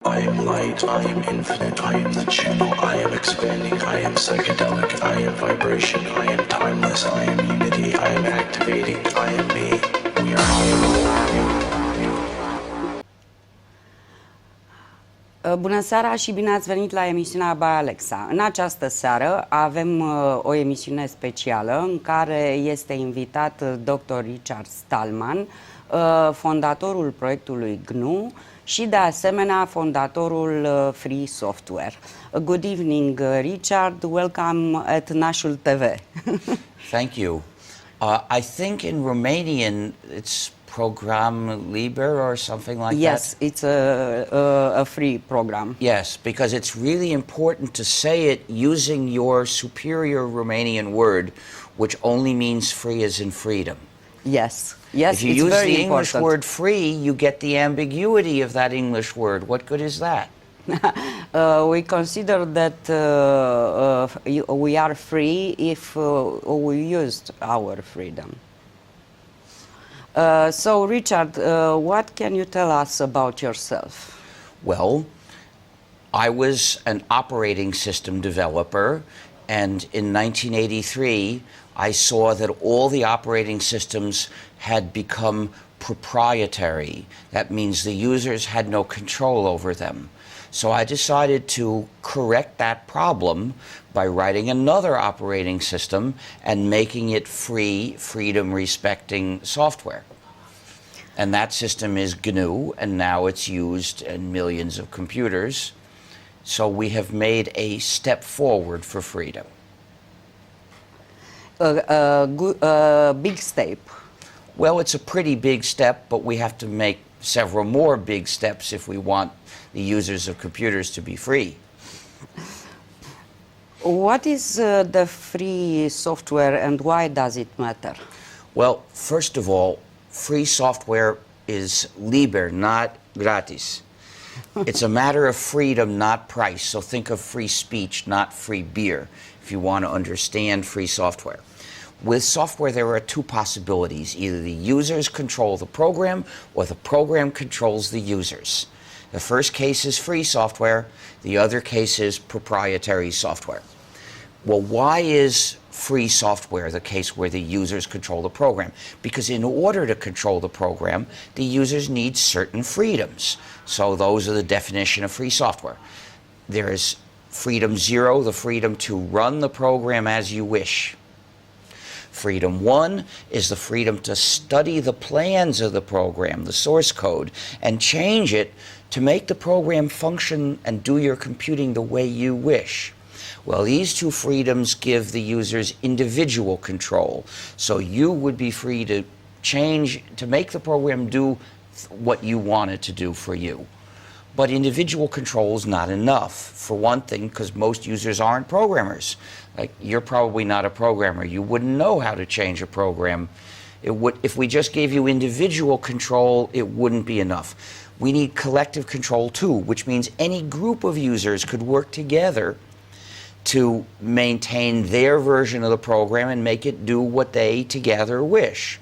I am light, I am infinite, I am the channel, I am expanding, I am psychedelic, I am vibration, I am timeless, I am unity, I am activating, I am me. We are all. Bună seara și bine ați venit la emisiunea By Alexa. În această seară avem o emisiune specială în care este invitat Dr. Richard Stallman, fondatorul proiectului GNU și de asemenea fondatorul Free Software. Good evening, Richard. Welcome at Nașul TV. Thank you. I think in Romanian it's program liber or something like that? Yes, it's a free program. Yes, because it's really important to say it using your superior Romanian word, which only means free as in freedom. Yes, yes, if you it's use very the English important. word free, you get the ambiguity of that English word. What good is that? We consider that we are free if we used our freedom. So, Richard, what can you tell us about yourself? Well, I was an operating system developer, and in 1983, I saw that all the operating systems had become proprietary. That means the users had no control over them. So I decided to correct that problem by writing another operating system and making it free, freedom-respecting software. And that system is GNU, and now it's used in millions of computers. So we have made a step forward for freedom. A big step. Well, it's a pretty big step, but we have to make several more big steps if we want the users of computers to be free. What is the free software and why does it matter? Well, first of all, free software is liber, not gratis. It's a matter of freedom, not price. So think of free speech, not free beer, if you want to understand free software. With software, there are two possibilities. Either the users control the program or the program controls the users. The first case is free software. The other case is proprietary software. Well, why is free software the case where the users control the program? Because in order to control the program, the users need certain freedoms. So those are the definition of free software. There is freedom 0, the freedom to run the program as you wish. Freedom 1 is the freedom to study the plans of the program, the source code, and change it to make the program function and do your computing the way you wish. Well, these two freedoms give the users individual control. So you would be free to change, to make the program do what you want it to do for you. But individual control is not enough. For one thing, because most users aren't programmers. Like, you're probably not a programmer. You wouldn't know how to change a program. If we just gave you individual control, it wouldn't be enough. We need collective control too, which means any group of users could work together to maintain their version of the program and make it do what they together wish.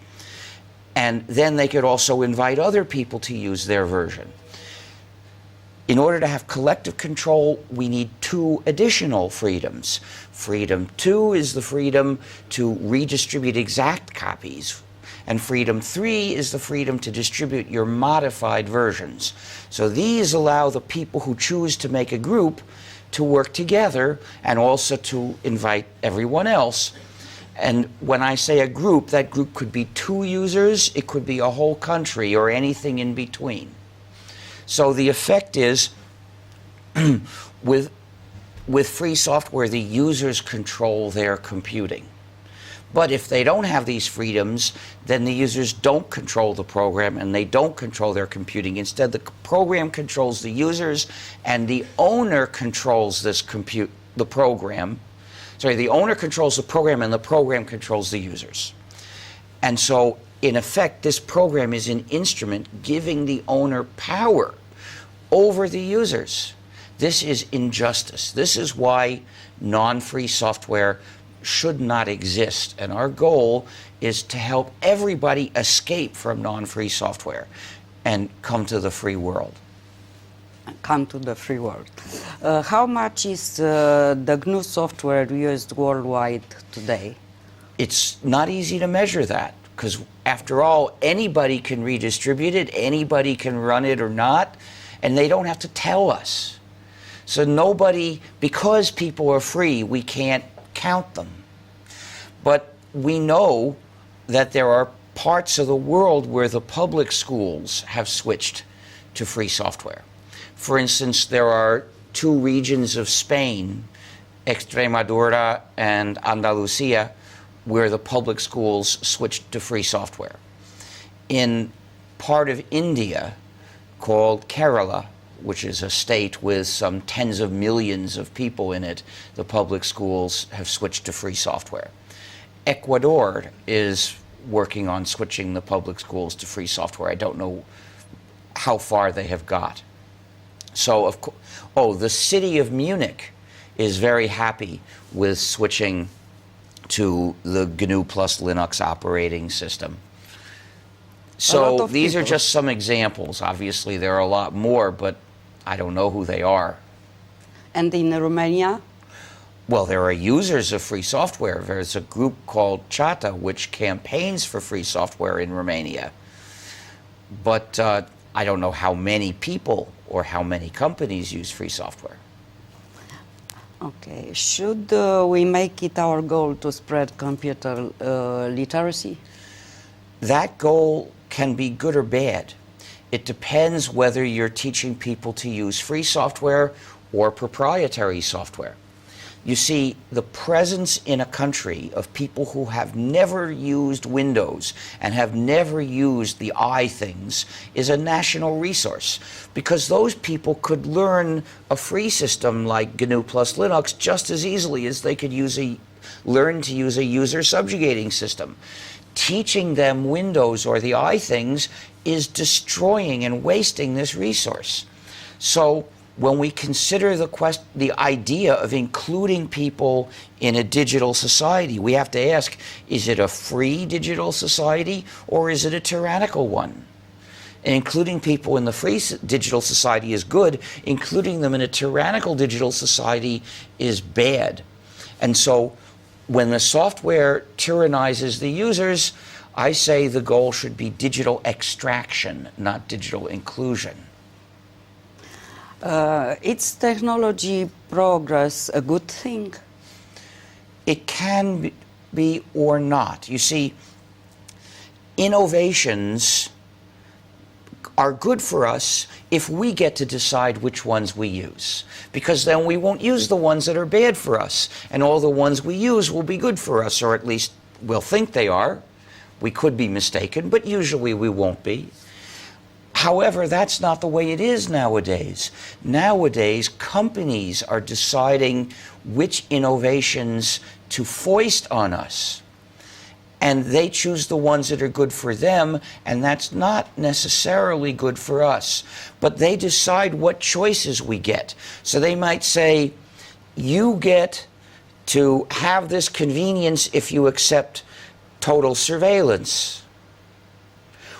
And then they could also invite other people to use their version. In order to have collective control, we need two additional freedoms. Freedom 2 is the freedom to redistribute exact copies. And freedom 3 is the freedom to distribute your modified versions. So these allow the people who choose to make a group to work together and also to invite everyone else. And when I say a group, that group could be 2 users, it could be a whole country, or anything in between. So the effect is, with free software, the users control their computing. But if they don't have these freedoms, then the users don't control the program and they don't control their computing. Instead, the program controls the users and the owner controls the program. Sorry, the owner controls the program and the program controls the users. And so, in effect, this program is an instrument giving the owner power over the users. This is injustice. This is why non-free software should not exist. And our goal is to help everybody escape from non-free software and come to the free world. come to the free world. How much is the GNU software used worldwide today? It's not easy to measure that, because after all, anybody can redistribute it, anybody can run it or not, and they don't have to tell us. So nobody, because people are free, we can't count them. But we know that there are parts of the world where the public schools have switched to free software. For instance, there are two regions of Spain, Extremadura and Andalusia, where the public schools switched to free software. In part of India called Kerala, which is a state with some tens of millions of people in it, the public schools have switched to free software. Ecuador is working on switching the public schools to free software. I don't know how far they have got. So, the city of Munich is very happy with switching to the GNU plus Linux operating system. So these are just some examples. Obviously, there are a lot more, but I don't know who they are. And in Romania? Well, there are users of free software. There's a group called CETA, which campaigns for free software in Romania. But I don't know how many people or how many companies use free software. Okay. Should we make it our goal to spread computer literacy? That goal can be good or bad. It depends whether you're teaching people to use free software or proprietary software. You see, the presence in a country of people who have never used Windows and have never used the I things is a national resource, because those people could learn a free system like GNU plus Linux just as easily as they could learn to use a user subjugating system. Teaching them Windows or the I things is destroying and wasting this resource. So when we consider the idea of including people in a digital society, we have to ask, is it a free digital society or is it a tyrannical one? And including people in the free digital society is good. Including them in a tyrannical digital society is bad. And so when the software tyrannizes the users, I say the goal should be digital extraction, not digital inclusion. Is technology progress a good thing? It can be or not. You see, innovations are good for us if we get to decide which ones we use, because then we won't use the ones that are bad for us, and all the ones we use will be good for us, or at least we'll think they are. We could be mistaken, but usually we won't be. However, that's not the way it is nowadays. Nowadays, companies are deciding which innovations to foist on us. And they choose the ones that are good for them, and that's not necessarily good for us. But they decide what choices we get. So they might say, you get to have this convenience if you accept total surveillance.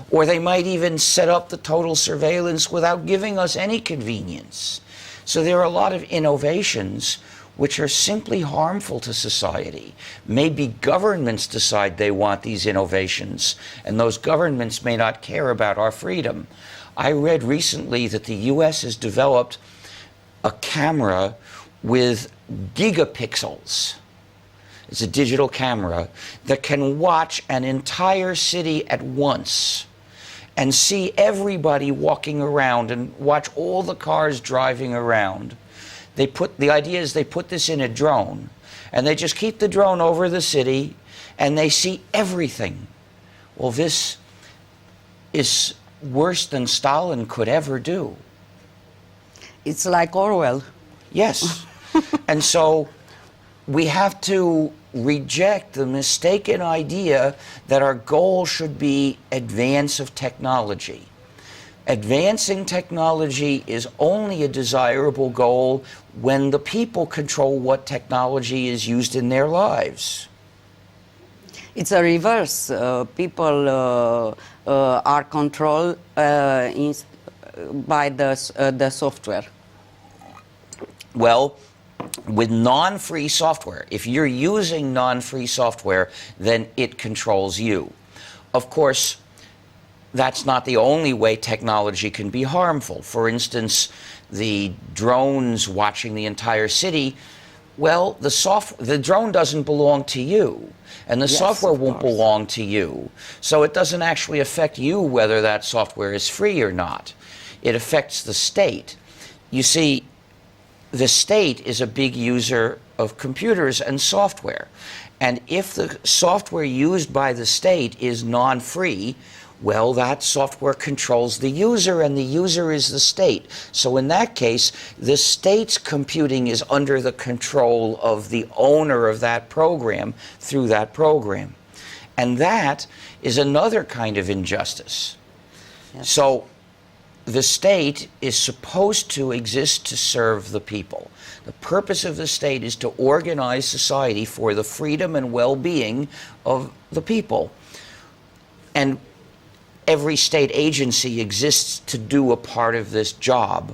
Or they might even set up the total surveillance without giving us any convenience. So there are a lot of innovations which are simply harmful to society. Maybe governments decide they want these innovations, and those governments may not care about our freedom. I read recently that the US has developed a camera with gigapixels. It's a digital camera that can watch an entire city at once and see everybody walking around and watch all the cars driving around. The idea is they put this in a drone, and they just keep the drone over the city, and they see everything. Well, this is worse than Stalin could ever do. It's like Orwell. Yes. And so we have to reject the mistaken idea that our goal should be advance of technology. Advancing technology is only a desirable goal when the people control what technology is used in their lives. It's a reverse. People are controlled by the software? Well, with non-free software, if you're using non-free software, then it controls you. Of course, that's not the only way technology can be harmful. For instance, the drones watching the entire city, well, the drone doesn't belong to you, and the software won't belong to you. So it doesn't actually affect you whether that software is free or not. It affects the state. You see, the state is a big user of computers and software. And if the software used by the state is non-free, well, that software controls the user, and the user is the state. So in that case, the state's computing is under the control of the owner of that program through that program. And that is another kind of injustice. Yes. So the state is supposed to exist to serve the people. The purpose of the state is to organize society for the freedom and well-being of the people. And every state agency exists to do a part of this job.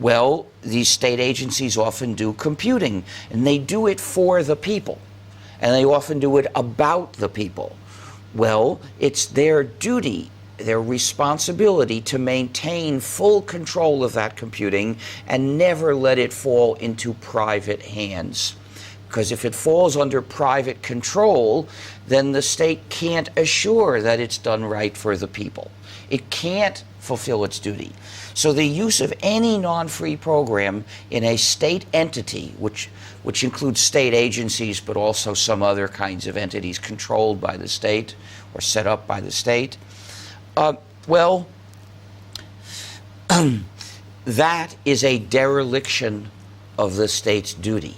Well, these state agencies often do computing, and they do it for the people, and they often do it about the people. Well, it's their duty, their responsibility to maintain full control of that computing and never let it fall into private hands. Because if it falls under private control, then the state can't assure that it's done right for the people. It can't fulfill its duty. So the use of any non-free program in a state entity, which includes state agencies, but also some other kinds of entities controlled by the state or set up by the state, well, that is a dereliction of the state's duty.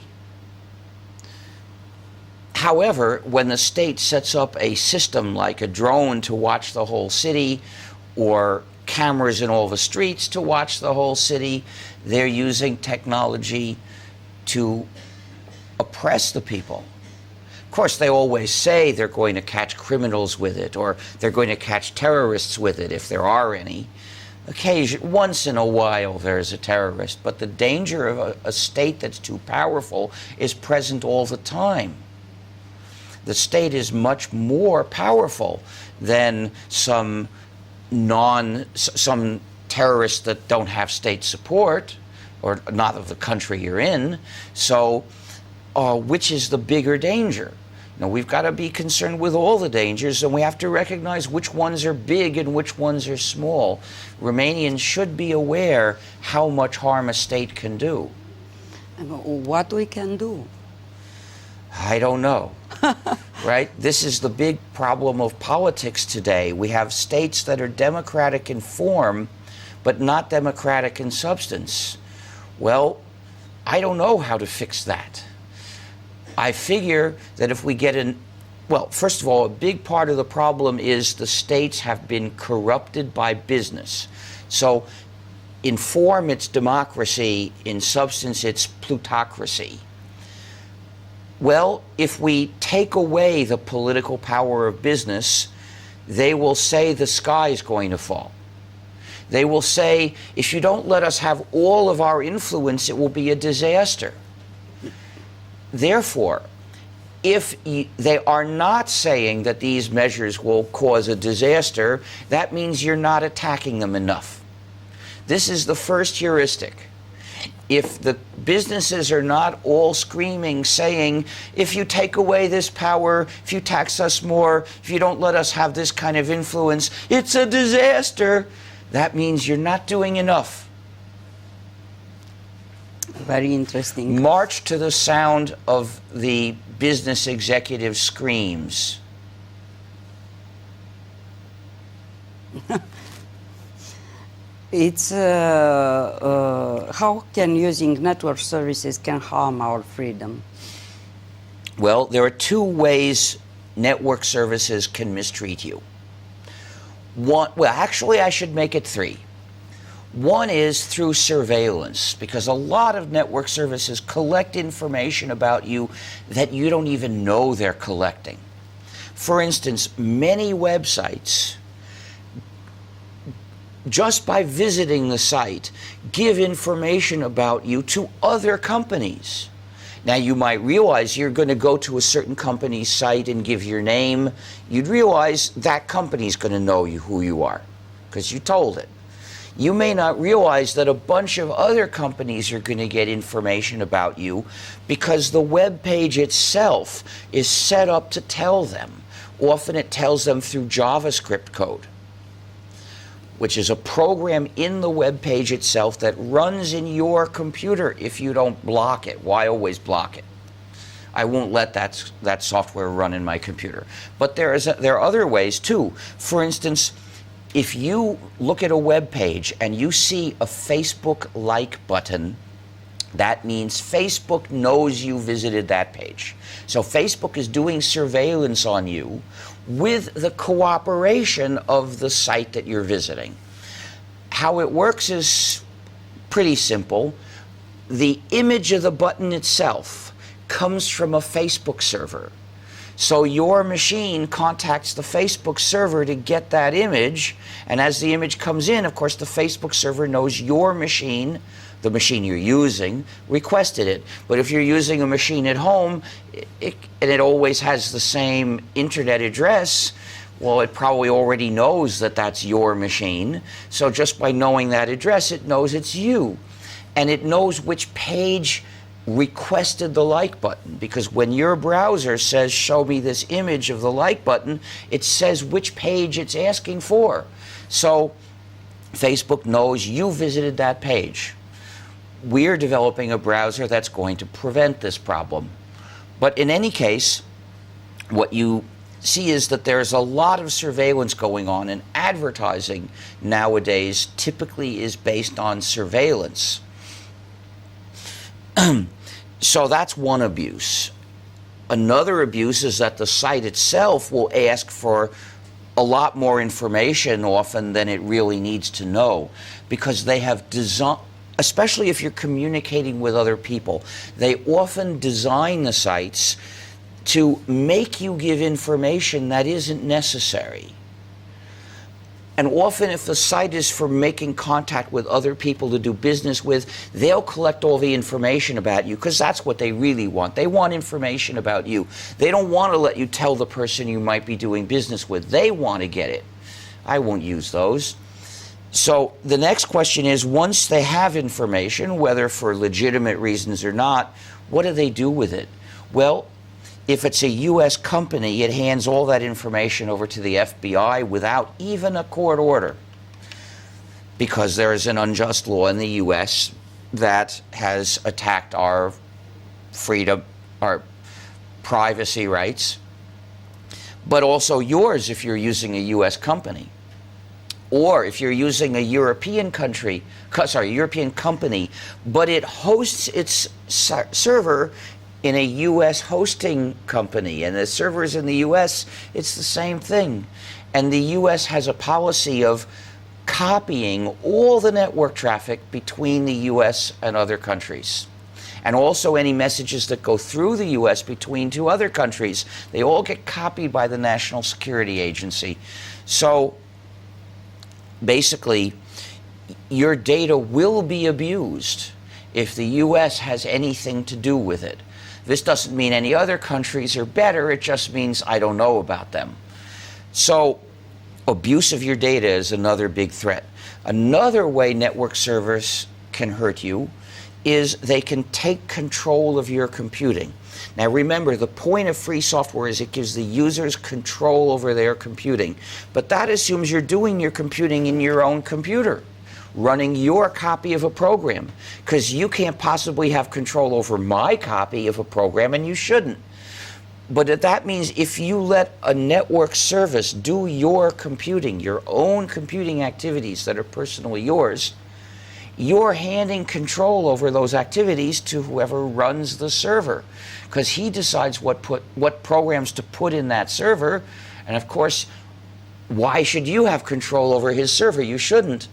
However, when the state sets up a system like a drone to watch the whole city, or cameras in all the streets to watch the whole city, they're using technology to oppress the people. Of course, they always say they're going to catch criminals with it, or they're going to catch terrorists with it, if there are any. Once in a while there's a terrorist, but the danger of a state that's too powerful is present all the time. The state is much more powerful than some terrorists that don't have state support, or not of the country you're in. So, which is the bigger danger? Now, we've got to be concerned with all the dangers, and we have to recognize which ones are big and which ones are small. Romanians should be aware how much harm a state can do. What we can do? I don't know. Right? This is the big problem of politics today. We have states that are democratic in form, but not democratic in substance. Well, I don't know how to fix that. I figure that if we get well, first of all, a big part of the problem is the states have been corrupted by business. So in form, it's democracy. In substance, it's plutocracy. Well, if we take away the political power of business, they will say the sky is going to fall. They will say, if you don't let us have all of our influence, it will be a disaster. Therefore, if they are not saying that these measures will cause a disaster, that means you're not attacking them enough. This is the first heuristic. If the businesses are not all screaming, saying, if you take away this power, if you tax us more, if you don't let us have this kind of influence, it's a disaster, that means you're not doing enough. Very interesting. March to the sound of the business executive screams. It's how can using network services can harm our freedom? Well, there are two ways network services can mistreat you. Well, actually, I should make it three. One is through surveillance, because a lot of network services collect information about you that you don't even know they're collecting. For instance, many websites just by visiting the site, give information about you to other companies. Now, you might realize you're going to go to a certain company's site and give your name. You'd realize that company's going to know who you are because you told it. You may not realize that a bunch of other companies are going to get information about you because the web page itself is set up to tell them. Often it tells them through JavaScript code, which is a program in the web page itself that runs in your computer if you don't block it. Why always block it? I won't let that software run in my computer. But there are other ways too. For instance, if you look at a web page and you see a Facebook like button, that means Facebook knows you visited that page. So Facebook is doing surveillance on you with the cooperation of the site that you're visiting. How it works is pretty simple. The image of the button itself comes from a Facebook server. So your machine contacts the Facebook server to get that image, and as the image comes in, of course, the Facebook server knows your machine, the machine you're using, requested it. But if you're using a machine at home, and it always has the same internet address, well, it probably already knows that that's your machine. So just by knowing that address, it knows it's you. And it knows which page requested the like button, because when your browser says show me this image of the like button, it says which page it's asking for. So Facebook knows you visited that page. We're developing a browser that's going to prevent this problem. But in any case, what you see is that there's a lot of surveillance going on, and advertising nowadays typically is based on surveillance. So that's one abuse. Another abuse is that the site itself will ask for a lot more information often than it really needs to know, because they have designed, especially if you're communicating with other people, they often design the sites to make you give information that isn't necessary. And often if the site is for making contact with other people to do business with, they'll collect all the information about you because that's what they really want. They want information about you. They don't want to let you tell the person you might be doing business with. They want to get it. I won't use those. So the next question is, once they have information, whether for legitimate reasons or not, what do they do with it? Well, if it's a U.S. company, it hands all that information over to the FBI without even a court order, because there is an unjust law in the U.S. that has attacked our freedom, our privacy rights, but also yours if you're using a U.S. company. Or if you're using a European company, but it hosts its server in a U.S. hosting company, and the servers in the U.S., it's the same thing. And the U.S. has a policy of copying all the network traffic between the U.S. and other countries. And also any messages that go through the U.S. between two other countries, they all get copied by the National Security Agency. So basically, your data will be abused if the U.S. has anything to do with it. This doesn't mean any other countries are better, it just means I don't know about them. So abuse of your data is another big threat. Another way network servers can hurt you is they can take control of your computing. Now remember, the point of free software is it gives the users control over their computing. But that assumes you're doing your computing in your own computer, running your copy of a program, because you can't possibly have control over my copy of a program, and you shouldn't. But that means if you let a network service do your computing, your own computing activities that are personally yours, you're handing control over those activities to whoever runs the server, because he decides what programs to put in that server. And of course, why should you have control over his server? You shouldn't.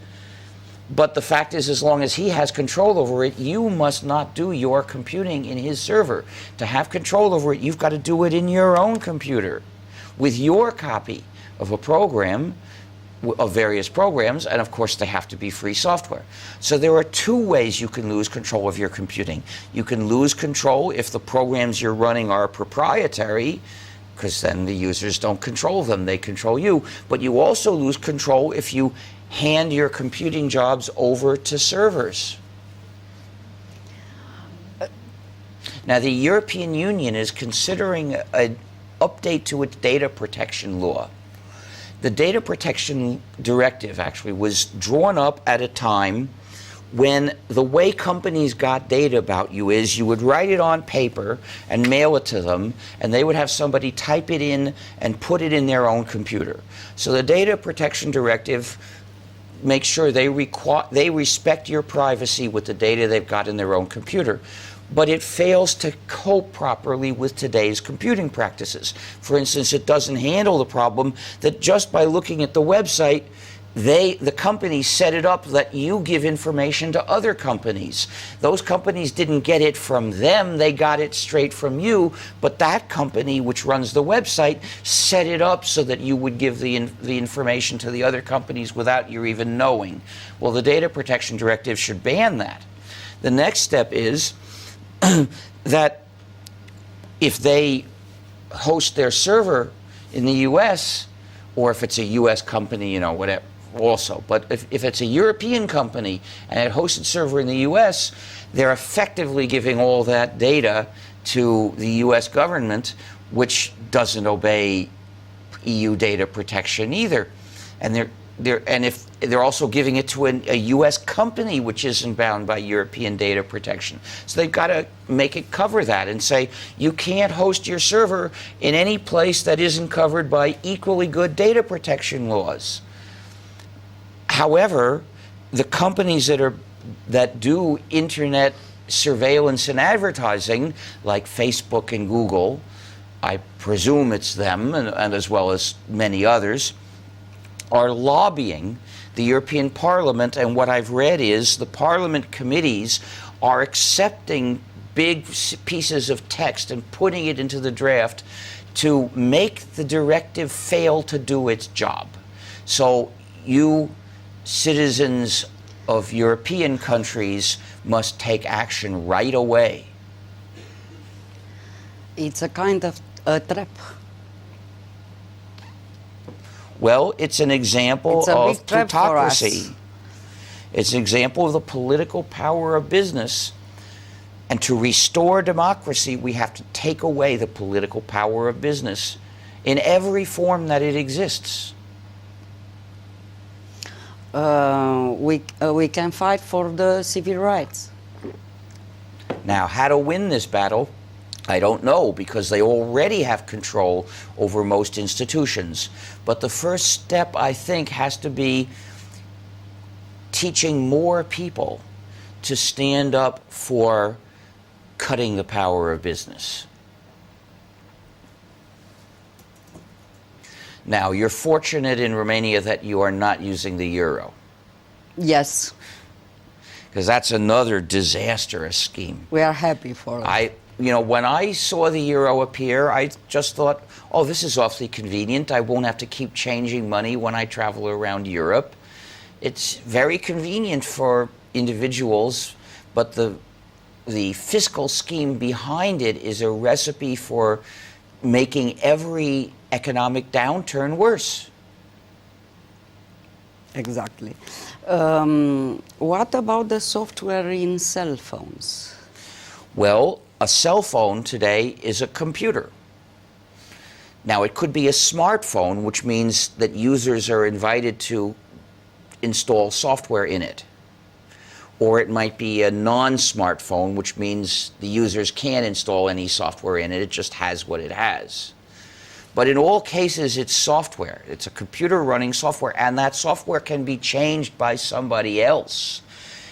But the fact is, as long as he has control over it, you must not do your computing in his server. To have control over it, you've got to do it in your own computer with your copy of a program of various programs, and of course they have to be free software. So there are two ways you can lose control of your computing. You can lose control if the programs you're running are proprietary, because then the users don't control them, they control you. But you also lose control if you hand your computing jobs over to servers. Now, the European Union is considering an update to its data protection law. The data protection directive actually was drawn up at a time when the way companies got data about you is you would write it on paper and mail it to them, and they would have somebody type it in and put it in their own computer. So the data protection directive makes sure they respect your privacy with the data they've got in their own computer. But it fails to cope properly with today's computing practices. For instance, it doesn't handle the problem that just by looking at the website, the companies set it up that you give information to other companies. Those companies didn't get it from them, they got it straight from you, but that company which runs the website set it up so that you would give the information to the other companies without your even knowing. Well, the Data Protection Directive should ban that. The next step is that if they host their server in the US, or if it's a US company, you know, whatever, also, but if it's a European company and it hosts its server in the US, they're effectively giving all that data to the US government, which doesn't obey EU data protection either. And if they're also giving it to a U.S. company which isn't bound by European data protection. So they've got to make it cover that and say, you can't host your server in any place that isn't covered by equally good data protection laws. However, the companies that do internet surveillance and advertising, like Facebook and Google, I presume it's them, and as well as many others, are lobbying the European Parliament, and what I've read is the Parliament committees are accepting big pieces of text and putting it into the draft to make the directive fail to do its job. So you citizens of European countries must take action right away. It's a kind of a trap. Well, it's an example of big trap for us. plutocracy. It's an example of the political power of business. And to restore democracy, we have to take away the political power of business in every form that it exists. We can fight for the civil rights. Now, how to win this battle, I don't know, because they already have control over most institutions. But the first step, I think, has to be teaching more people to stand up for cutting the power of business. Now, you're fortunate in Romania that you are not using the euro, Yes, because that's another disastrous scheme. we are happy for it. When I saw the euro appear, I just thought, oh, this is awfully convenient. I won't have to keep changing money when I travel around Europe. It's very convenient for individuals, but the fiscal scheme behind it is a recipe for making every economic downturn worse. Exactly. What about the software in cell phones? Well, a cell phone today is a computer. Now, it could be a smartphone, which means that users are invited to install software in it. Or it might be a non-smartphone, which means the users can't install any software in it. It just has what it has. But in all cases, it's software. It's a computer running software, and that software can be changed by somebody else.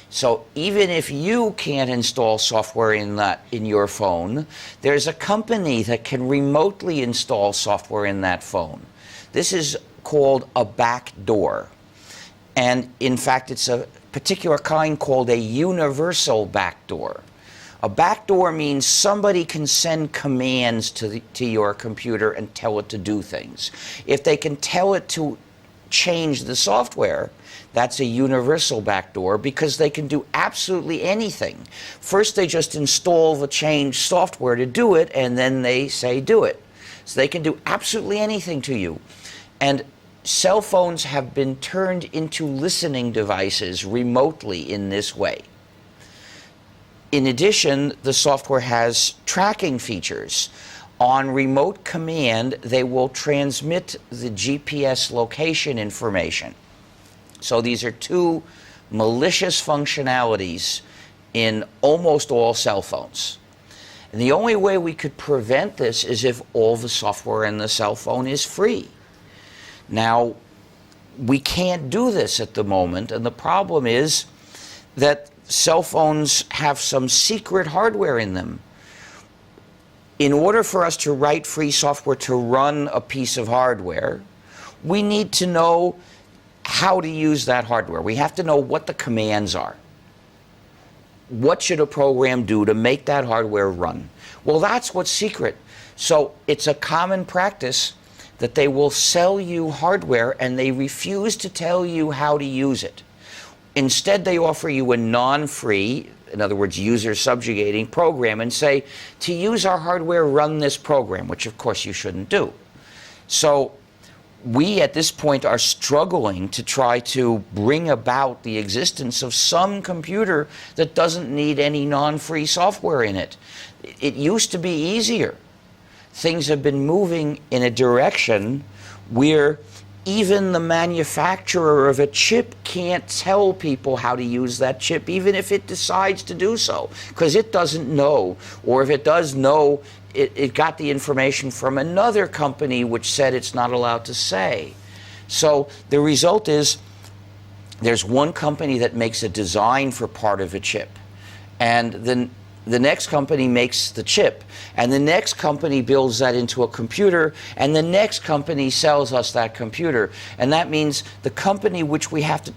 So even if you can't install software in your phone, there's a company that can remotely install software in that phone. This is called a backdoor. And in fact, it's a particular kind called a universal backdoor. A backdoor means somebody can send commands to your computer and tell it to do things. If they can tell it to change the software, that's a universal backdoor because they can do absolutely anything. First, they just install the changed software to do it, and then they say do it. So they can do absolutely anything to you. And cell phones have been turned into listening devices remotely in this way. In addition, the software has tracking features. On remote command, they will transmit the GPS location information. So these are two malicious functionalities in almost all cell phones. And the only way we could prevent this is if all the software in the cell phone is free. Now, we can't do this at the moment, and the problem is that cell phones have some secret hardware in them. In order for us to write free software to run a piece of hardware, we need to know how to use that hardware. We have to know what the commands are. What should a program do to make that hardware run? Well, that's what's secret. So it's a common practice that they will sell you hardware and they refuse to tell you how to use it. Instead, they offer you a non-free, in other words, user-subjugating program and say, to use our hardware, run this program, which of course you shouldn't do. So we at this point are struggling to try to bring about the existence of some computer that doesn't need any non-free software in it. It used to be easier. Things have been moving in a direction where even the manufacturer of a chip can't tell people how to use that chip, even if it decides to do so, because it doesn't know, or if it does know, it got the information from another company which said it's not allowed to say. So the result is there's one company that makes a design for part of a chip, and then the next company makes the chip, and the next company builds that into a computer, and the next company sells us that computer. And that means the company which we have to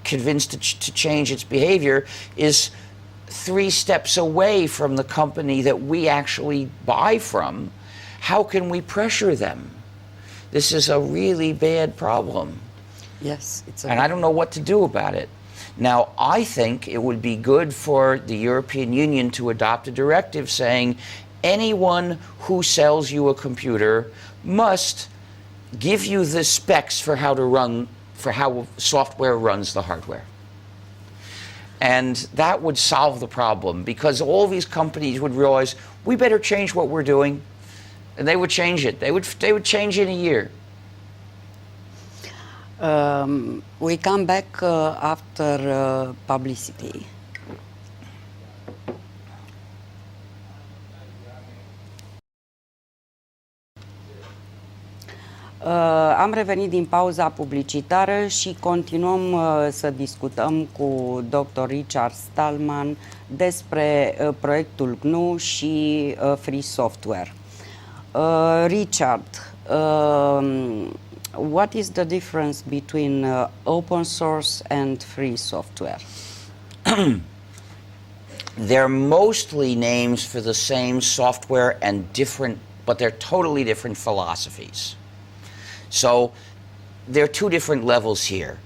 convince to change its behavior is 3 steps away from the company that we actually buy from. How can we pressure them? This is a really bad problem. Yes, it's and I don't know what to do about it. Now, I think it would be good for the European Union to adopt a directive saying anyone who sells you a computer must give you the specs for how software runs the hardware. And that would solve the problem, because all these companies would realize we better change what we're doing, and they would change it. They would change in a year. We come back after publicity. Am revenit din pauza publicitară și continuăm să discutăm cu Dr. Richard Stallman despre proiectul GNU și free software. Richard, what is the difference between open source and free software? They're mostly names for the same software and different, but they're totally different philosophies. So there are 2 different levels here.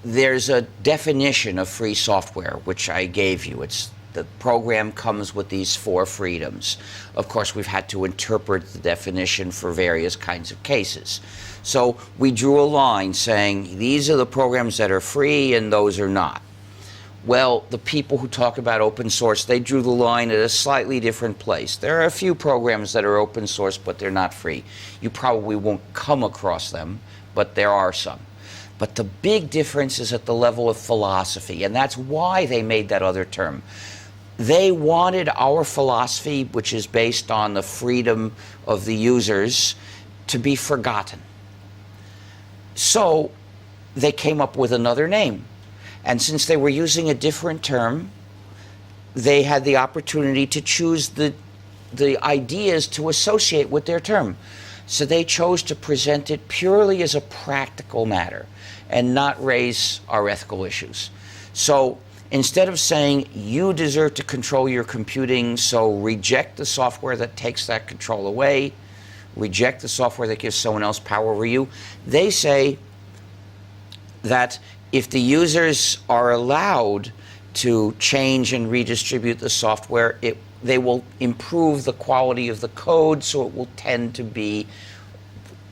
There's a definition of free software, which I gave you. The program comes with these 4 freedoms. Of course, we've had to interpret the definition for various kinds of cases. So we drew a line saying these are the programs that are free and those are not. Well, the people who talk about open source, they drew the line at a slightly different place. There are a few programs that are open source, but they're not free. You probably won't come across them, but there are some. But the big difference is at the level of philosophy, and that's why they made that other term. They wanted our philosophy, which is based on the freedom of the users, to be forgotten. So they came up with another name. And since they were using a different term, they had the opportunity to choose the ideas to associate with their term. So they chose to present it purely as a practical matter and not raise our ethical issues. So instead of saying you deserve to control your computing, so reject the software that takes that control away, reject the software that gives someone else power over you, they say that if the users are allowed to change and redistribute the software, they will improve the quality of the code, so it will tend to be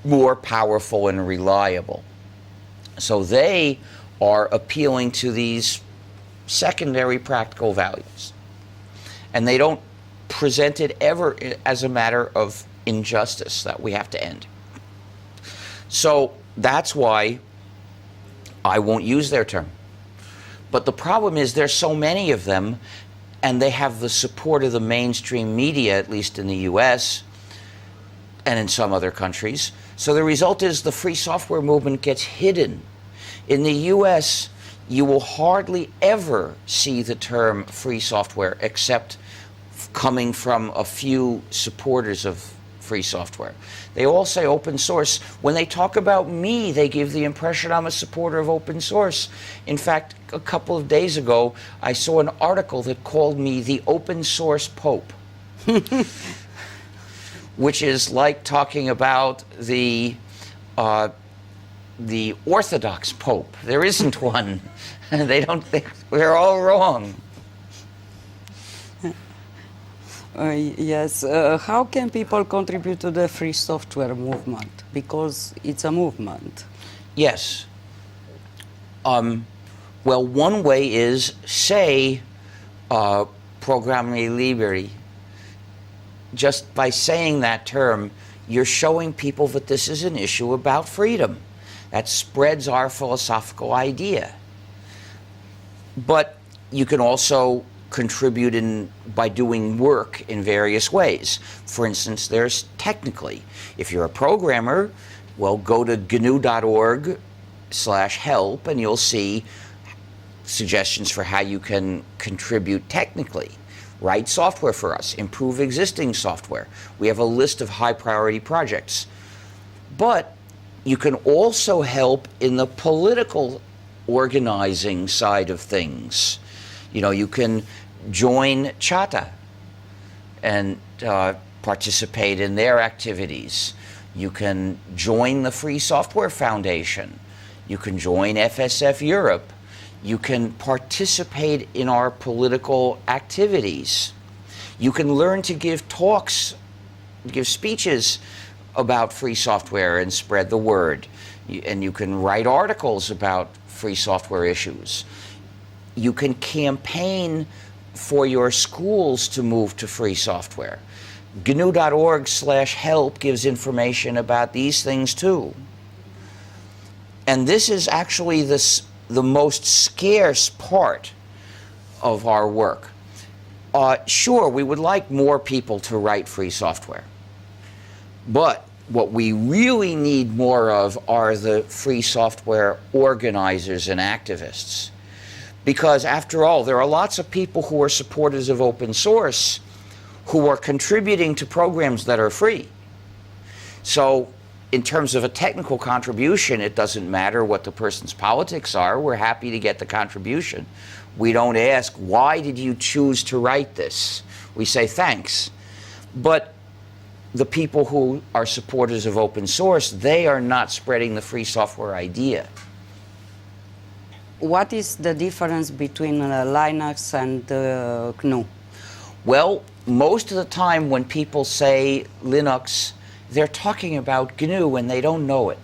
more powerful and reliable. So they are appealing to these secondary practical values. And they don't present it ever as a matter of injustice that we have to end. So that's why I won't use their term. But the problem is there's so many of them, and they have the support of the mainstream media, at least in the US and in some other countries. So the result is the free software movement gets hidden. In the US, you will hardly ever see the term free software except coming from a few supporters of free software. They all say open source. When they talk about me, they give the impression I'm a supporter of open source. In fact, a couple of days ago, I saw an article that called me the open source pope, which is like talking about the Orthodox pope. There isn't one. They don't think we're all wrong. Yes. How can people contribute to the free software movement? Because it's a movement. Yes. Well, one way is, say, programmare liberi. Just by saying that term, you're showing people that this is an issue about freedom. That spreads our philosophical idea. But you can also contribute by doing work in various ways. For instance, there's technically, if you're a programmer, well, go to gnu.org/help and you'll see suggestions for how you can contribute technically. Write software for us, improve existing software. We have a list of high priority projects. But you can also help in the political organizing side of things. You know, you can join Chata and participate in their activities. You can join the Free Software Foundation. You can join FSF Europe. You can participate in our political activities. You can learn to give talks, give speeches about free software and spread the word. And you can write articles about free software issues. You can campaign for your schools to move to free software. GNU.org/help gives information about these things too. And this is actually the most scarce part of our work. Sure, we would like more people to write free software. But what we really need more of are the free software organizers and activists. Because after all, there are lots of people who are supporters of open source who are contributing to programs that are free. So in terms of a technical contribution, it doesn't matter what the person's politics are. We're happy to get the contribution. We don't ask, why did you choose to write this? We say thanks. But the people who are supporters of open source, they are not spreading the free software idea. What is the difference between Linux and GNU? Well, most of the time when people say Linux, they're talking about GNU and they don't know it.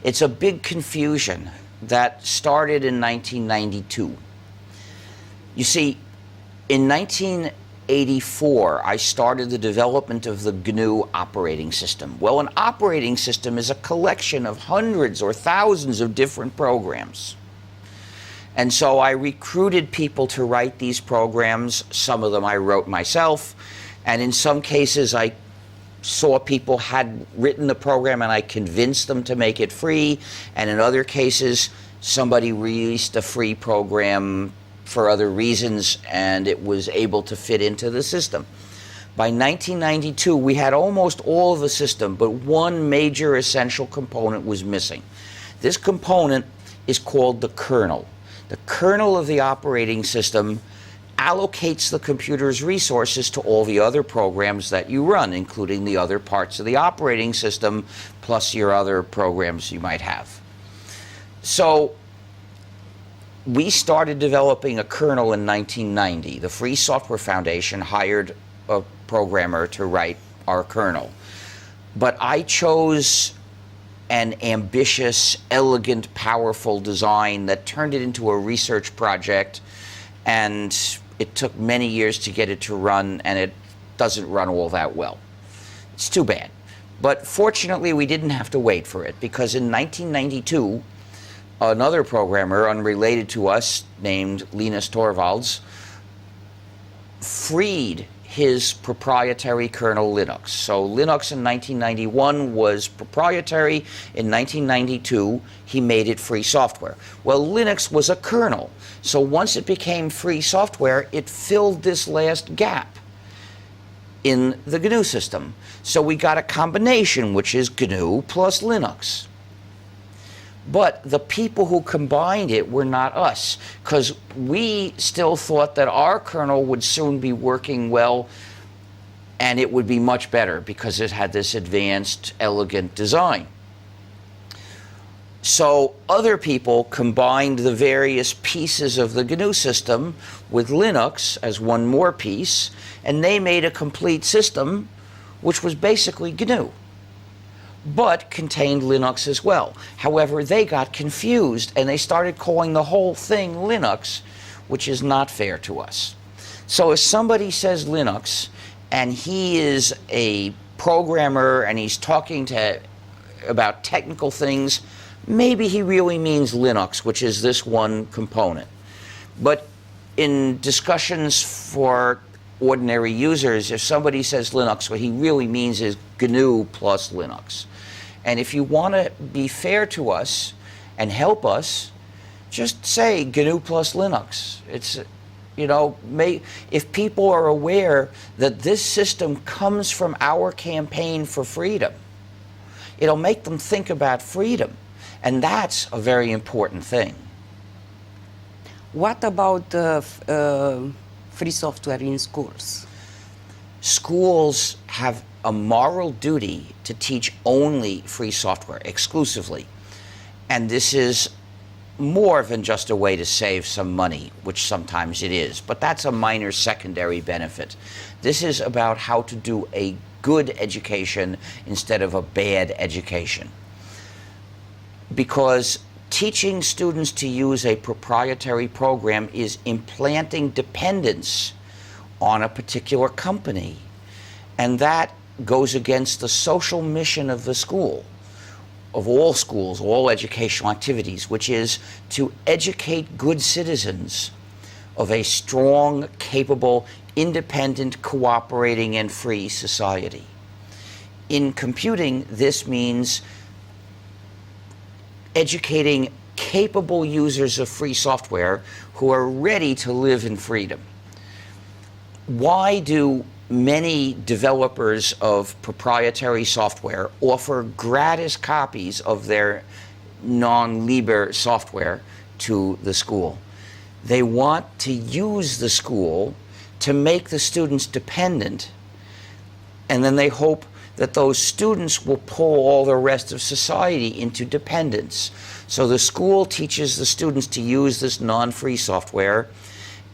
It's a big confusion that started in 1992. You see, in 1984, I started the development of the GNU operating system. Well, an operating system is a collection of hundreds or thousands of different programs. And so I recruited people to write these programs. Some of them I wrote myself. And in some cases, I saw people had written the program and I convinced them to make it free. And in other cases, somebody released a free program for other reasons and it was able to fit into the system. By 1992, we had almost all of the system, but one major essential component was missing. This component is called the kernel. The kernel of the operating system allocates the computer's resources to all the other programs that you run, including the other parts of the operating system, plus your other programs you might have. So we started developing a kernel in 1990. The Free Software Foundation hired a programmer to write our kernel. But I chose an ambitious, elegant, powerful design that turned it into a research project, and it took many years to get it to run, and it doesn't run all that well. It's too bad. But fortunately, we didn't have to wait for it, because in 1992, another programmer unrelated to us named Linus Torvalds freed his proprietary kernel Linux. So Linux in 1991 was proprietary. In 1992, he made it free software. Well, Linux was a kernel. So once it became free software, it filled this last gap in the GNU system. So we got a combination, which is GNU plus Linux. But the people who combined it were not us, because we still thought that our kernel would soon be working well and it would be much better because it had this advanced, elegant design. So other people combined the various pieces of the GNU system with Linux as one more piece, and they made a complete system which was basically GNU, but contained Linux as well. However, they got confused and they started calling the whole thing Linux, which is not fair to us. So if somebody says Linux and he is a programmer and he's talking about technical things, maybe he really means Linux, which is this one component. But in discussions for ordinary users, if somebody says Linux, what he really means is GNU plus Linux. And if you want to be fair to us and help us, just say GNU plus Linux. It's, you know, if people are aware that this system comes from our campaign for freedom, it'll make them think about freedom. And that's a very important thing. What about free software in schools? Schools have a moral duty to teach only free software, exclusively. And this is more than just a way to save some money, which sometimes it is, but that's a minor secondary benefit. This is about how to do a good education instead of a bad education. Because teaching students to use a proprietary program is implanting dependence on a particular company. And that goes against the social mission of the school, of all schools, all educational activities, which is to educate good citizens of a strong, capable, independent, cooperating, and free society. In computing, this means educating capable users of free software who are ready to live in freedom. Why do many developers of proprietary software offer gratis copies of their non-liber software to the school? They want to use the school to make the students dependent, and then they hope that those students will pull all the rest of society into dependence. So the school teaches the students to use this non-free software.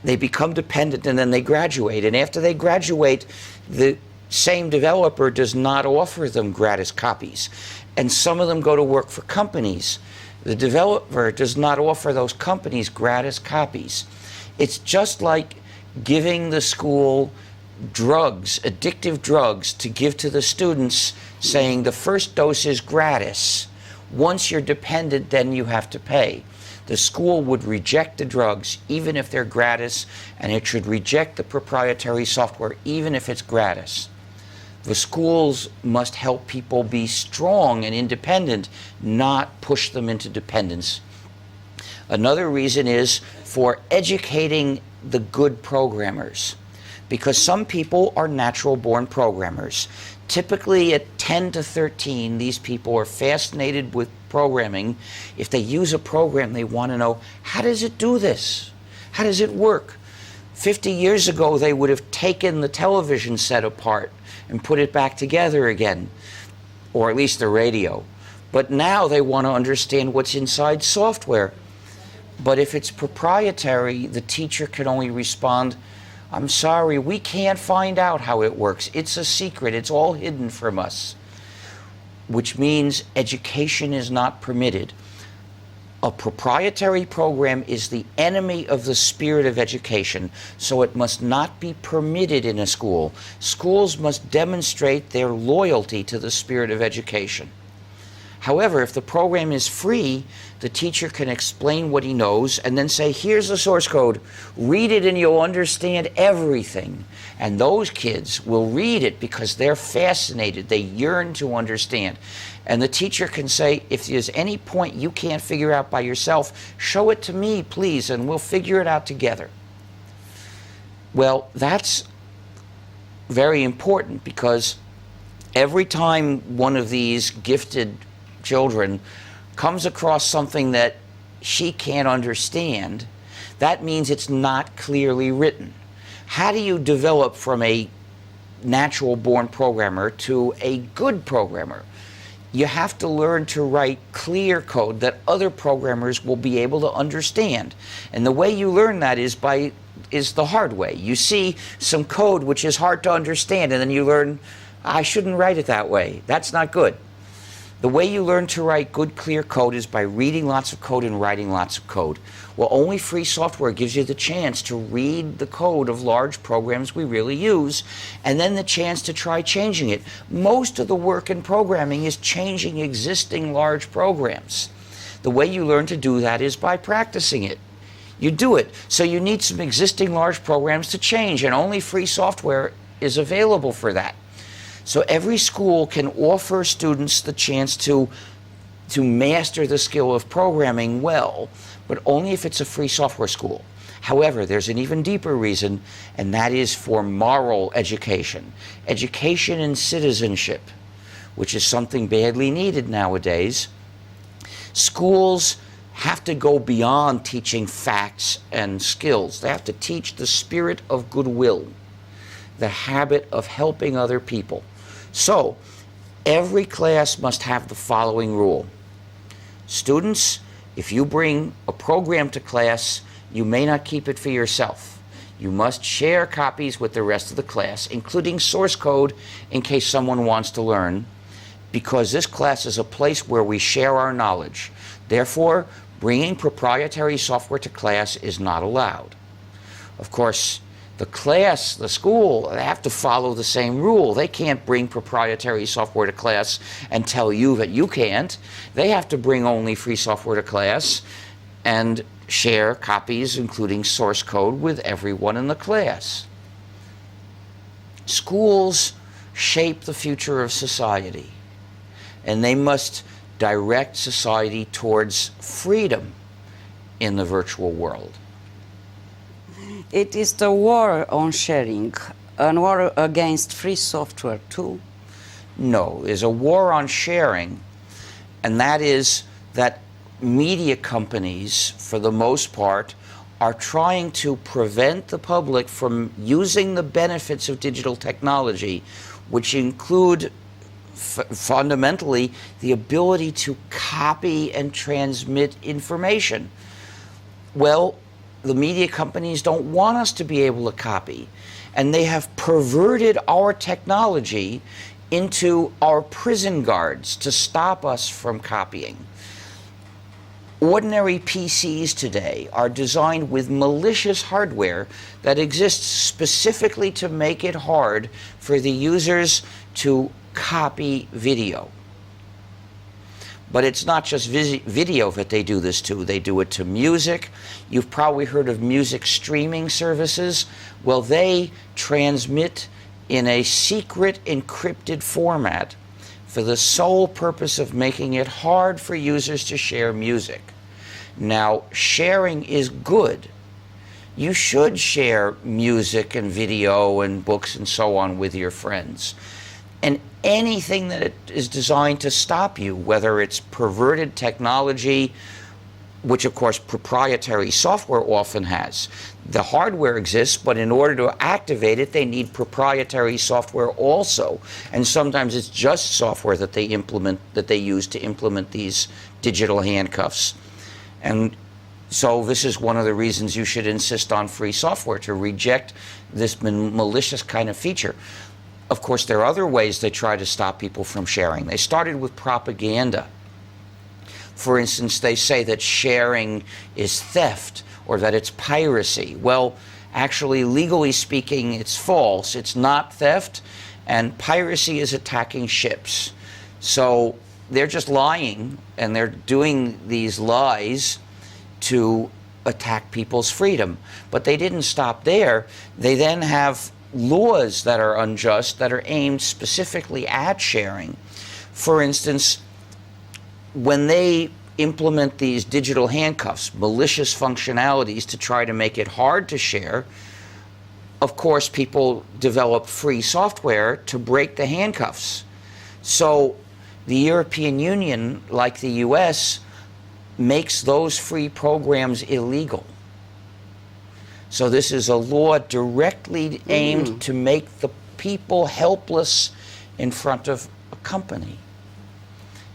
They become dependent and then they graduate. And after they graduate, the same developer does not offer them gratis copies. And some of them go to work for companies. The developer does not offer those companies gratis copies. It's just like giving the school drugs, addictive drugs, to give to the students, saying the first dose is gratis. Once you're dependent, then you have to pay. The school would reject the drugs even if they're gratis, and it should reject the proprietary software even if it's gratis. The schools must help people be strong and independent, not push them into dependence. Another reason is for educating the good programmers, because some people are natural-born programmers. Typically at 10 to 13, these people are fascinated with programming. If they use a program, they want to know, how does it do this? How does it work? 50 years ago, they would have taken the television set apart and put it back together again, or at least the radio. But now they want to understand what's inside software. But if it's proprietary, the teacher can only respond, I'm sorry, we can't find out how it works. It's a secret. It's all hidden from us. Which means education is not permitted. A proprietary program is the enemy of the spirit of education, so it must not be permitted in a school. Schools must demonstrate their loyalty to the spirit of education. However, if the program is free, the teacher can explain what he knows and then say, here's the source code, read it and you'll understand everything. And those kids will read it because they're fascinated, they yearn to understand. And the teacher can say, if there's any point you can't figure out by yourself, show it to me, please, and we'll figure it out together. Well, that's very important because every time one of these gifted children comes across something that she can't understand, that means it's not clearly written. How do you develop from a natural-born programmer to a good programmer? You have to learn to write clear code that other programmers will be able to understand. And the way you learn that is the hard way. You see some code which is hard to understand, and then you learn, I shouldn't write it that way. That's not good. The way you learn to write good, clear code is by reading lots of code and writing lots of code. Well, only free software gives you the chance to read the code of large programs we really use, and then the chance to try changing it. Most of the work in programming is changing existing large programs. The way you learn to do that is by practicing it. You do it. So you need some existing large programs to change, and only free software is available for that. So every school can offer students the chance to master the skill of programming well, but only if it's a free software school. However, there's an even deeper reason, and that is for moral education. Education in citizenship, which is something badly needed nowadays. Schools have to go beyond teaching facts and skills. They have to teach the spirit of goodwill, the habit of helping other people. So, every class must have the following rule. Students, if you bring a program to class, you may not keep it for yourself. You must share copies with the rest of the class, including source code in case someone wants to learn, because this class is a place where we share our knowledge. Therefore, bringing proprietary software to class is not allowed. Of course, the class, the school, they have to follow the same rule. They can't bring proprietary software to class and tell you that you can't. They have to bring only free software to class and share copies, including source code, with everyone in the class. Schools shape the future of society, and they must direct society towards freedom in the virtual world. It is the war on sharing, a war against free software too? No, there's a war on sharing, and that is that media companies, for the most part, are trying to prevent the public from using the benefits of digital technology, which include fundamentally the ability to copy and transmit information. Well, the media companies don't want us to be able to copy, and they have perverted our technology into our prison guards to stop us from copying. Ordinary PCs today are designed with malicious hardware that exists specifically to make it hard for the users to copy video. But it's not just video that they do this to. They do it to music. You've probably heard of music streaming services. Well, they transmit in a secret encrypted format for the sole purpose of making it hard for users to share music. Now, sharing is good. You should share music and video and books and so on with your friends. And anything that is designed to stop you, whether it's perverted technology which of course proprietary software often has. The hardware exists, but in order to activate it, they need proprietary software also. And sometimes it's just software that they use to implement these digital handcuffs. And so this is one of the reasons you should insist on free software, to reject this malicious kind of feature. Of course, there are other ways they try to stop people from sharing. They started with propaganda. For instance, they say that sharing is theft or that it's piracy. Well, actually, legally speaking, it's false. It's not theft, and piracy is attacking ships. So they're just lying, and they're doing these lies to attack people's freedom. But they didn't stop there. They then have laws that are unjust, that are aimed specifically at sharing. For instance, when they implement these digital handcuffs, malicious functionalities to try to make it hard to share, of course, people develop free software to break the handcuffs. So the European Union, like the US, makes those free programs illegal. So this is a law directly aimed to make the people helpless in front of a company.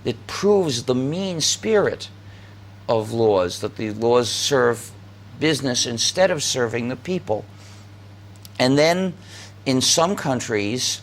It proves the mean spirit of laws, that the laws serve business instead of serving the people. And then in some countries,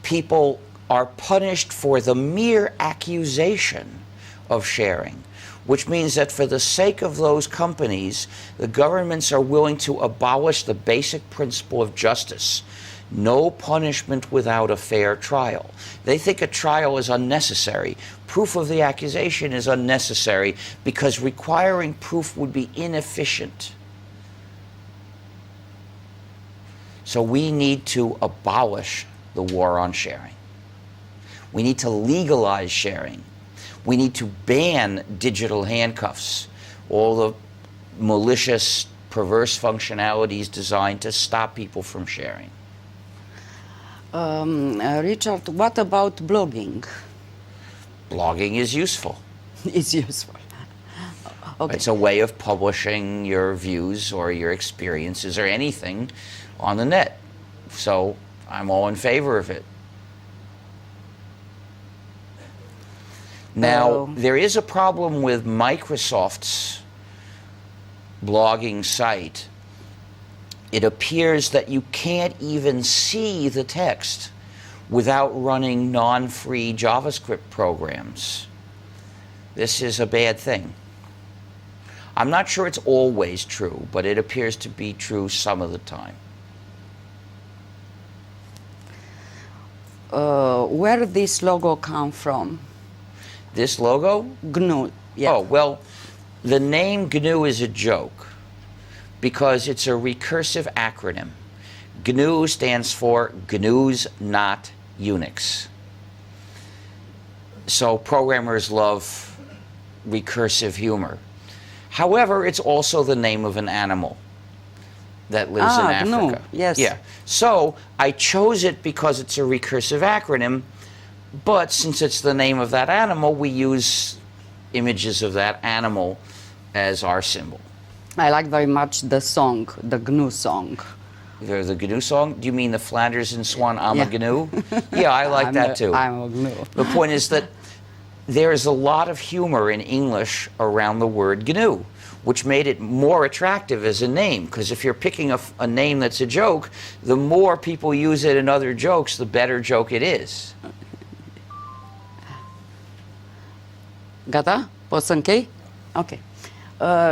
people are punished for the mere accusation of sharing, which means that for the sake of those companies, the governments are willing to abolish the basic principle of justice. No punishment without a fair trial. They think a trial is unnecessary. Proof of the accusation is unnecessary because requiring proof would be inefficient. So we need to abolish the war on sharing. We need to legalize sharing. We need to ban digital handcuffs, all the malicious, perverse functionalities designed to stop people from sharing. Richard, what about blogging? Blogging is useful. It's useful. Okay. It's a way of publishing your views or your experiences or anything on the net. So I'm all in favor of it. Now, there is a problem with Microsoft's blogging site. It appears that you can't even see the text without running non-free JavaScript programs. This is a bad thing. I'm not sure it's always true, but it appears to be true some of the time. Where did this logo come from? This logo? GNU. Yeah. Oh, well, the name GNU is a joke because it's a recursive acronym. GNU stands for GNU's Not Unix. So programmers love recursive humor. However, it's also the name of an animal that lives in Africa. GNU, yes. Yeah. So I chose it because it's a recursive acronym, but since it's the name of that animal, we use images of that animal as our symbol. I like very much the song, the GNU song. The GNU song? Do you mean the Flanders and Swan, I'm a GNU? Yeah, I like that too. I'm a GNU. The point is that there is a lot of humor in English around the word GNU, which made it more attractive as a name, because if you're picking a name that's a joke, the more people use it in other jokes, the better joke it is. Gata? Pot să închei? Ok.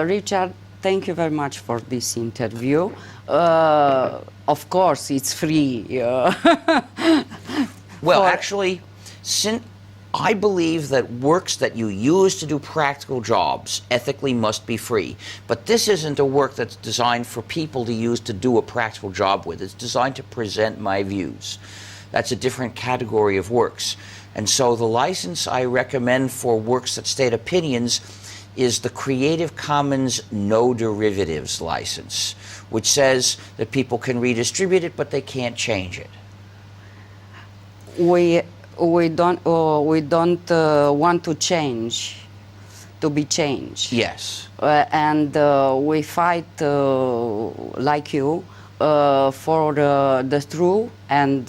Richard, thank you very much for this interview. Of course, it's free. Well, actually, I believe that works that you use to do practical jobs ethically must be free. But this isn't a work that's designed for people to use to do a practical job with. It's designed to present my views. That's a different category of works. And so the license I recommend for works that state opinions is the Creative Commons No Derivatives license, which says that people can redistribute it, but they can't change it. We don't want to change to be changed. Yes. And we fight like you for the true and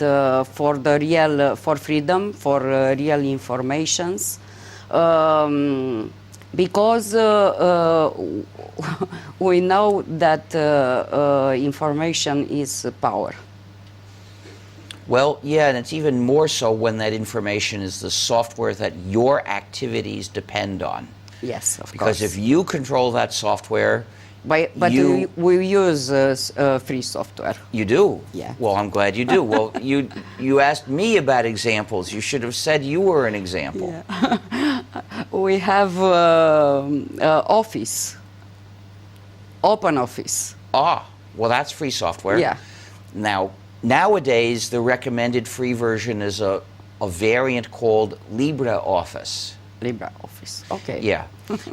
for the real, for freedom, for real informations, because we know that information is power. Well, yeah, and it's even more so when that information is the software that your activities depend on. Yes, of Because course. if you control that software, But we use free software. you do. Yeah. Well, I'm glad you do. Well, you asked me about examples. You should have said you were an example. Yeah. We have Office, Open Office. Ah, well, that's free software. Yeah. Now, nowadays, the recommended free version is a variant called LibreOffice. LibreOffice. Okay. Yeah.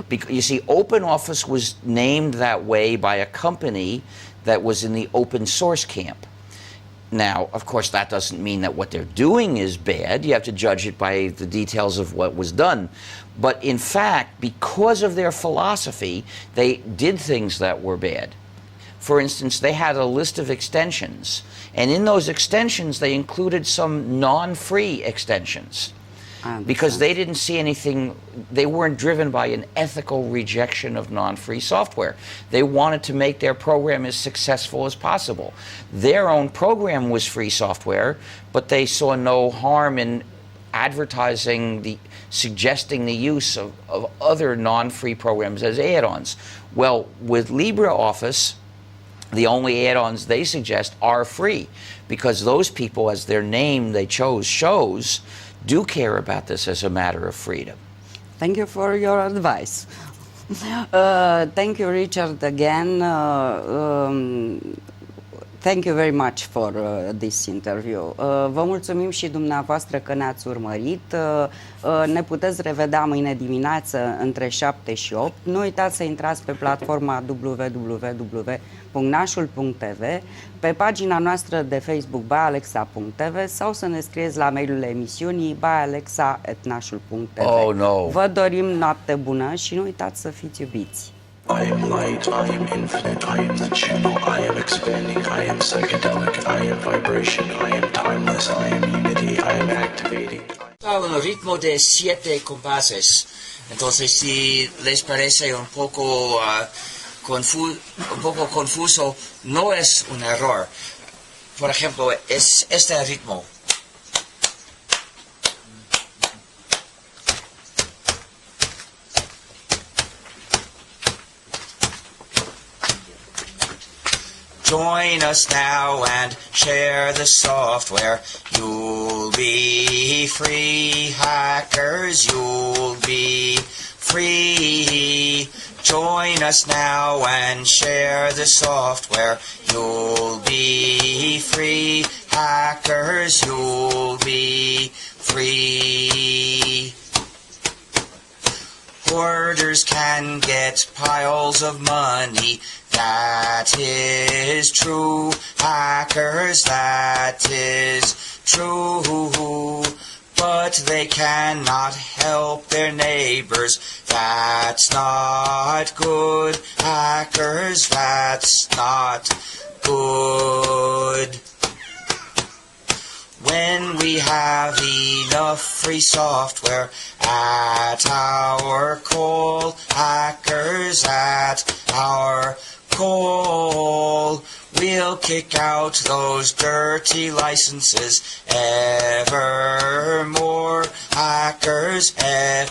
Because, you see, OpenOffice was named that way by a company that was in the open source camp. Now, of course, that doesn't mean that what they're doing is bad. You have to judge it by the details of what was done. But in fact, because of their philosophy, they did things that were bad. For instance, they had a list of extensions, and in those extensions, they included some non-free extensions. Because they didn't see anything, they weren't driven by an ethical rejection of non-free software. They wanted to make their program as successful as possible. Their own program was free software, but they saw no harm in advertising, suggesting the use of other non-free programs as add-ons. Well, with LibreOffice, the only add-ons they suggest are free, because those people, as their name they chose shows, do care about this as a matter of freedom. Thank you for your advice. Thank you, Richard, again. Thank you very much for this interview. Vă mulțumim și dumneavoastră că ne-ați urmărit. Ne puteți revedea mâine dimineață între 7 și 8. Nu uitați să intrați pe platforma www.nașul.tv, pe pagina noastră de Facebook byalexa.tv sau să ne scrieți la mailul emisiunii byalexa@nașul.tv. Oh, no. Vă dorim noapte bună și nu uitați să fiți iubiți. I am light, I am infinite, I am the channel, I am expanding, I am psychedelic, I am vibration, I am timeless, I am unity, I am activating. Un ritmo de 7 compases. Entonces, si les parece un poco confuso, no es un error. Por ejemplo, es este ritmo. Join us now and share the software. You'll be free, hackers, you'll be free. Join us now and share the software. You'll be free, hackers, you'll be free. Hoarders can get piles of money. That is true, hackers, that is true. But they cannot help their neighbors. That's not good, hackers, that's not good. When we have enough free software at our call, hackers at our call, we'll kick out those dirty licenses evermore, hackers evermore.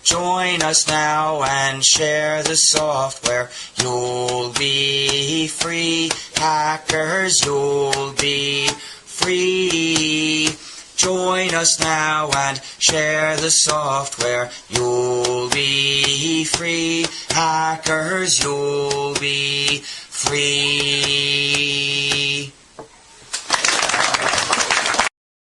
Join us now and share the software. You'll be free, hackers, you'll be free. Join us now and share the software. You'll be free, hackers, you'll be free.